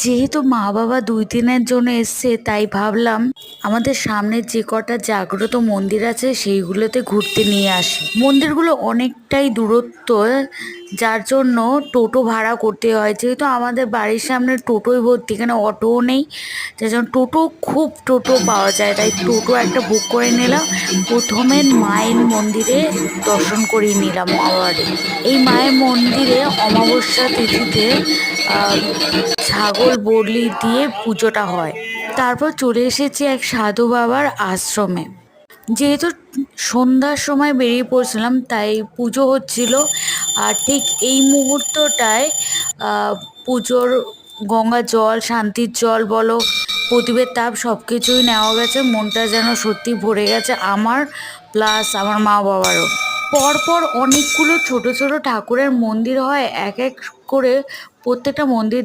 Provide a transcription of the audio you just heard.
যেহেতু মা বাবা ২ দিনের জন্য এসছে, তাই ভাবলাম আমাদের সামনের যে কটা জাগ্রত মন্দির আছে সেইগুলোতে ঘুরতে নিয়ে আসি। মন্দিরগুলো অনেকটাই দূরত্ব, যার জন্য টোটো ভাড়া করতে হয়। যেহেতু আমাদের বাড়ির সামনে টোটোই ভর্তি, এখানে অটোও নেই, যার জন্য টোটো পাওয়া যায়, তাই টোটো একটা বুক করে নিলাম। প্রথমে মায়ের মন্দিরে দর্শন করিয়ে নিলাম মামাবাড়ি। এই মায়ের মন্দিরে অমাবস্যা তিথিতে ছাগল বলি দিয়ে পুজোটা হয়। তারপর চলে এসেছি এক সাধু বাবার আশ্রমে। যেহেতু সন্ধ্যার সময় বেরিয়ে পড়ছিলাম, তাই পুজো হচ্ছিল। আর ঠিক এই মুহূর্তটায় পুজোর গঙ্গা জল, শান্তির জল বলো, প্রদীপের তাপ সব কিছুই নেওয়া গেছে। মনটা যেন সত্যি ভরে গেছে আমার, প্লাস আমার মা বাবারও। পরপর অনেকগুলো ছোট ছোট ঠাকুরের মন্দির হয়, এক এক করে প্রত্যেকটা মন্দির